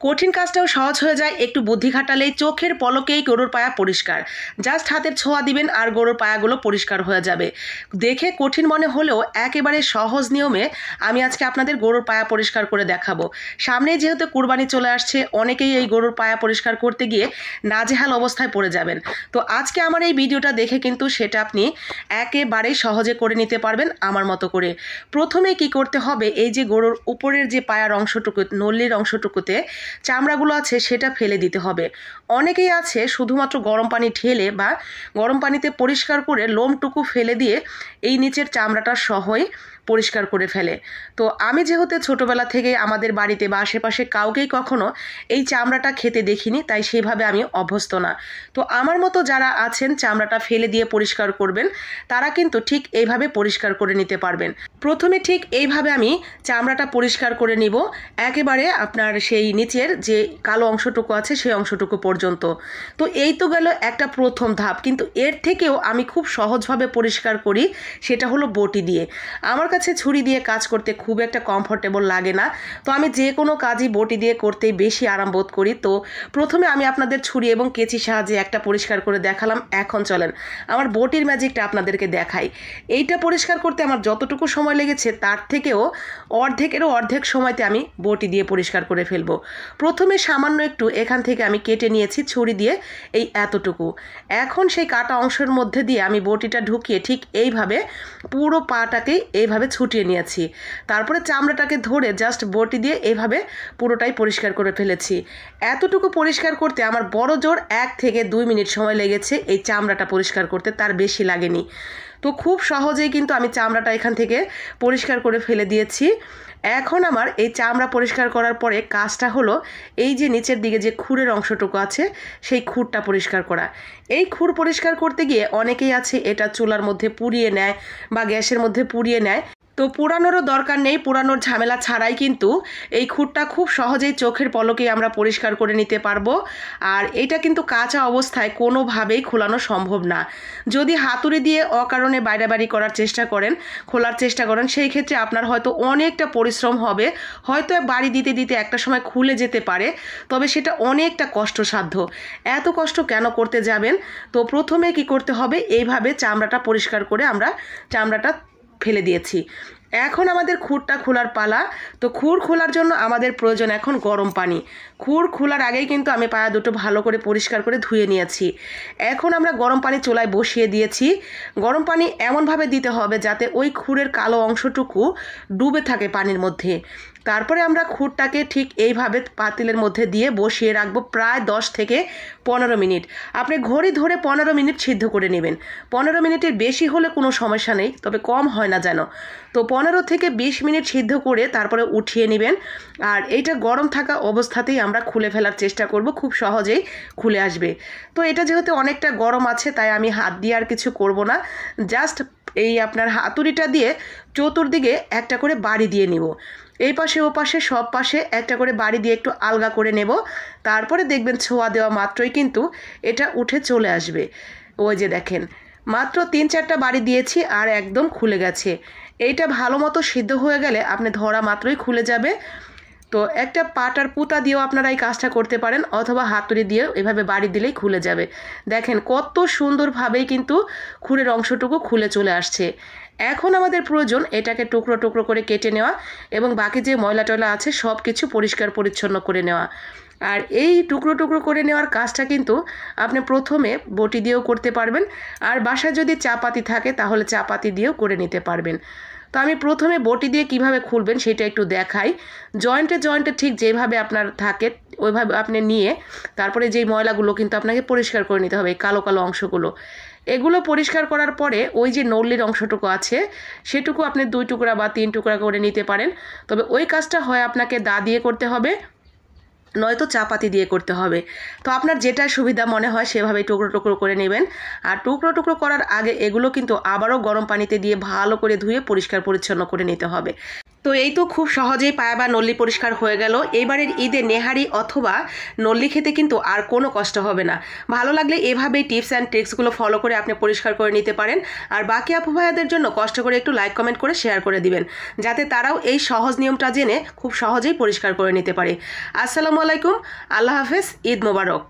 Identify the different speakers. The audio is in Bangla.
Speaker 1: কঠিন কাজটাও সহজ হয়ে যায় একটু বুদ্ধি খাটালেই। চোখের পলকেই গরুর পায়া পরিষ্কার। জাস্ট হাতের ছোঁয়া দিবেন আর গরুর পায়াগুলো পরিষ্কার হয়ে যাবে। দেখে কঠিন মনে হলেও একেবারে সহজ নিয়মে আমি আজকে আপনাদের গরুর পায়া পরিষ্কার করে দেখাবো। সামনে যেহেতু কুরবানি চলে আসছে, অনেকেই এই গরুর পায়া পরিষ্কার করতে গিয়ে নাজেহাল অবস্থায় পড়ে যাবেন। তো আজকে আমার এই ভিডিওটা দেখে কিন্তু সেটা আপনি একেবারেই সহজে করে নিতে পারবেন আমার মতো করে। প্রথমে কি করতে হবে, এই যে গরুর উপরের যে পায়ার অংশটুকু, নল্লির অংশটুকুতে চামড়াগুলো আছে সেটা ফেলে দিতে হবে। অনেকেই আছে শুধুমাত্র গরম পানি ঢেলে বা গরম পানিতে পরিষ্কার করে লোমটুকু ফেলে দিয়ে এই নিচের চামড়াটা সহই পরিষ্কার করে ফেলে। তো আমি যেহেতু ছোটোবেলা থেকে আমাদের বাড়িতে বা আশেপাশে কাউকেই কখনো এই চামড়াটা খেতে দেখিনি, তাই সেইভাবে আমি অভ্যস্ত না। তো আমার মতো যারা আছেন চামড়াটা ফেলে দিয়ে পরিষ্কার করবেন, তারা কিন্তু ঠিক এইভাবে পরিষ্কার করে নিতে পারবেন। প্রথমে ঠিক এইভাবে আমি চামড়াটা পরিষ্কার করে নিব, একেবারে আপনার সেই নিচের যে কালো অংশটুকু আছে সেই অংশটুকু পর্যন্ত। তো এই তো গেল একটা প্রথম ধাপ, কিন্তু এর থেকেও আমি খুব সহজভাবে পরিষ্কার করি, সেটা হলো বটি দিয়ে। আমার কাছে ছুরি দিয়ে কাজ করতে খুব একটা কমফোর্টেবল লাগে না, তো আমি যে কোনো কাজই বটি দিয়ে করতেই বেশি আরাম বোধ করি। তো প্রথমে আমি আপনাদের ছুরি এবং কেচির সাহায্যে একটা পরিষ্কার করে দেখালাম। এখন চলেন আমার বটির ম্যাজিকটা আপনাদেরকে দেখাই। এইটা পরিষ্কার করতে আমার যতটুকু সময় লেগেছে তার থেকেও অর্ধেকেরও অর্ধেক সময়তে আমি বটি দিয়ে পরিষ্কার করে ফেলবো। প্রথমে সামান্য একটু এখান থেকে আমি কেটে নিয়েছি ছুরি দিয়ে, এই এতটুকু। এখন সেই কাটা অংশের মধ্যে দিয়ে আমি বটিটা ঢুকিয়ে ঠিক এইভাবে পুরো পাটাকেই এইভাবে ছুটিয়ে নিয়েছি। তারপরে চামড়াটাকে ধরে জাস্ট বটি দিয়ে এইভাবে পুরোটাই পরিষ্কার করে ফেলেছি। এতটুকু পরিষ্কার করতে আমার বড় জোর 1 থেকে 2 মিনিট সময় লেগেছে এই চামড়াটা পরিষ্কার করতে, তার বেশি লাগেনি। তো খুব সহজেই কিন্তু আমি চামড়াটা এখান থেকে পরিষ্কার করে ফেলে দিয়েছি। এখন আমার এই চামড়া পরিষ্কার করার পরে কাজটা হলো এই যে নিচের দিকে যে খুরের অংশটুকু আছে সেই খুরটা পরিষ্কার করা। এই খুর পরিষ্কার করতে গিয়ে অনেকেই আছে এটা চুলার মধ্যে পুড়িয়ে নেয় বা গ্যাসের মধ্যে পুড়িয়ে নেয়। তো পুরানোরও দরকার নেই, পুরানোর ঝামেলা ছাড়াই কিন্তু এই খুরটা খুব সহজেই চোখের পলকেই আমরা পরিষ্কার করে নিতে পারবো। আর এটা কিন্তু কাঁচা অবস্থায় কোনোভাবেই খোলানো সম্ভব না। যদি হাতুড়ি দিয়ে অকারণে বাইরে করার চেষ্টা করেন, খোলার চেষ্টা করেন, সেই ক্ষেত্রে আপনার হয়তো অনেকটা পরিশ্রম হবে, হয়তো বাড়ি দিতে দিতে একটা সময় খুলে যেতে পারে, তবে সেটা অনেকটা কষ্টসাধ্য। এত কষ্ট কেন করতে যাবেন? তো প্রথমে কি করতে হবে, এইভাবে চামড়াটা পরিষ্কার করে আমরা চামড়াটা ফেলে দিয়েছি। এখন আমাদের খুরটা খোলার পালা। তো খুর খোলার জন্য আমাদের প্রয়োজন এখন গরম পানি। খুর খোলার আগেই কিন্তু আমি পায়া দুটো ভালো করে পরিষ্কার করে ধুয়ে নিয়েছি। এখন আমরা গরম পানি চুলায় বসিয়ে দিয়েছি। গরম পানি এমনভাবে দিতে হবে যাতে ওই খুরের কালো অংশটুকু ডুবে থাকে পানির মধ্যে। তারপরে আমরা খুরটাকে ঠিক এইভাবে পাতিলের মধ্যে দিয়ে বসিয়ে রাখবো প্রায় 10 থেকে 15 মিনিট। আপনি ঘড়ি ধরে 15 মিনিট সিদ্ধ করে নেবেন। 15 মিনিটের বেশি হলে কোনো সমস্যা নেই, তবে কম হয় না যেন। তো 15 থেকে 20 মিনিট সিদ্ধ করে তারপরে উঠিয়ে নেবেন। আর এইটা গরম থাকা অবস্থাতেই আমরা খুলে ফেলার চেষ্টা করব, খুব সহজেই খুলে আসবে। তো এটা যেহেতু অনেকটা গরম আছে, তাই আমি হাত দিয়ে আর কিছু করব না, জাস্ট এই আপনার হাতুড়িটা দিয়ে চতুর্দিকে একটা করে বাড়ি দিয়ে নিব। এই পাশে ও পাশে সব পাশে একটা করে বাড়ি দিয়ে একটু আলগা করে নেব। তারপরে দেখবেন ছোঁয়া দেওয়া মাত্রই কিন্তু এটা উঠে চলে আসবে। ওই যে দেখেন, মাত্র 3-4টা বাড়ি দিয়েছি আর একদম খুলে গেছে। এইটা ভালো মতো সিদ্ধ হয়ে গেলে আপনি ধরা মাত্রই খুলে যাবে। তো একটা পাটার পুঁতা দিয়েও আপনারা এই কাজটা করতে পারেন, অথবা হাতুড়ি দিয়েও এভাবে বাড়ি দিলেই খুলে যাবে। দেখেন কত সুন্দরভাবেই কিন্তু খুরের অংশটুকু খুলে চলে আসছে। এখন আমাদের প্রয়োজন এটাকে টুকরো টুকরো করে কেটে নেওয়া এবং বাকি যে ময়লা টয়লা আছে সব কিছু পরিষ্কার পরিচ্ছন্ন করে নেওয়া। আর এই টুকরো টুকরো করে নেওয়ার কাজটা কিন্তু আপনি প্রথমে বটি দিয়েও করতে পারবেন, আর বাসায় যদি চাপাতি থাকে তাহলে চাপাতি দিয়েও করে নিতে পারবেন। তো আমি প্রথমে বটি দিয়ে কিভাবে খুলবেন সেটা একটু দেখাই। জয়েন্টে জয়েন্টে ঠিক যেভাবে আপনার থাকে ওইভাবে আপনি নিয়ে তারপরে যেই ময়লাগুলো কিন্তু আপনাকে পরিষ্কার করে নিতে হবে, কালো কালো অংশগুলো। এগুলো পরিষ্কার করার পরে ওই যে নল্লির অংশটুকু আছে সেটুকু আপনি 2 টুকরা বা 3 টুকরা করে নিতে পারেন। তবে ওই কাজটা হয় আপনাকে দা দিয়ে করতে হবে, নয়তো চাপাতি দিয়ে করতে হবে। তো আপনার যেটা সুবিধা মনে হয় সেভাবে টুকরো টুকরো করে নেবেন। আর টুকরো টুকরো করার আগে এগুলো কিন্তু আবারও গরম পানিতে দিয়ে ভালো করে ধুয়ে পরিষ্কার পরিচ্ছন্ন করে নিতে হবে। তো এই তো খুব সহজেই পায়া বা নল্লি পরিষ্কার হয়ে গেল। এবারের ঈদে নেহারি অথবা নল্লি খেতে কিন্তু আর কোনো কষ্ট হবে না। ভালো লাগলে এভাবেই টিপস অ্যান্ড ট্রিক্সগুলো ফলো করে আপনি পরিষ্কার করে নিতে পারেন। আর বাকি আপু ভাইয়াদের জন্য কষ্ট করে একটু লাইক কমেন্ট করে শেয়ার করে দিবেন, যাতে তারাও এই সহজ নিয়মটা জেনে খুব সহজেই পরিষ্কার করে নিতে পারে। আসসালামু আলাইকুম, আল্লাহ হাফেজ, ঈদ মোবারক।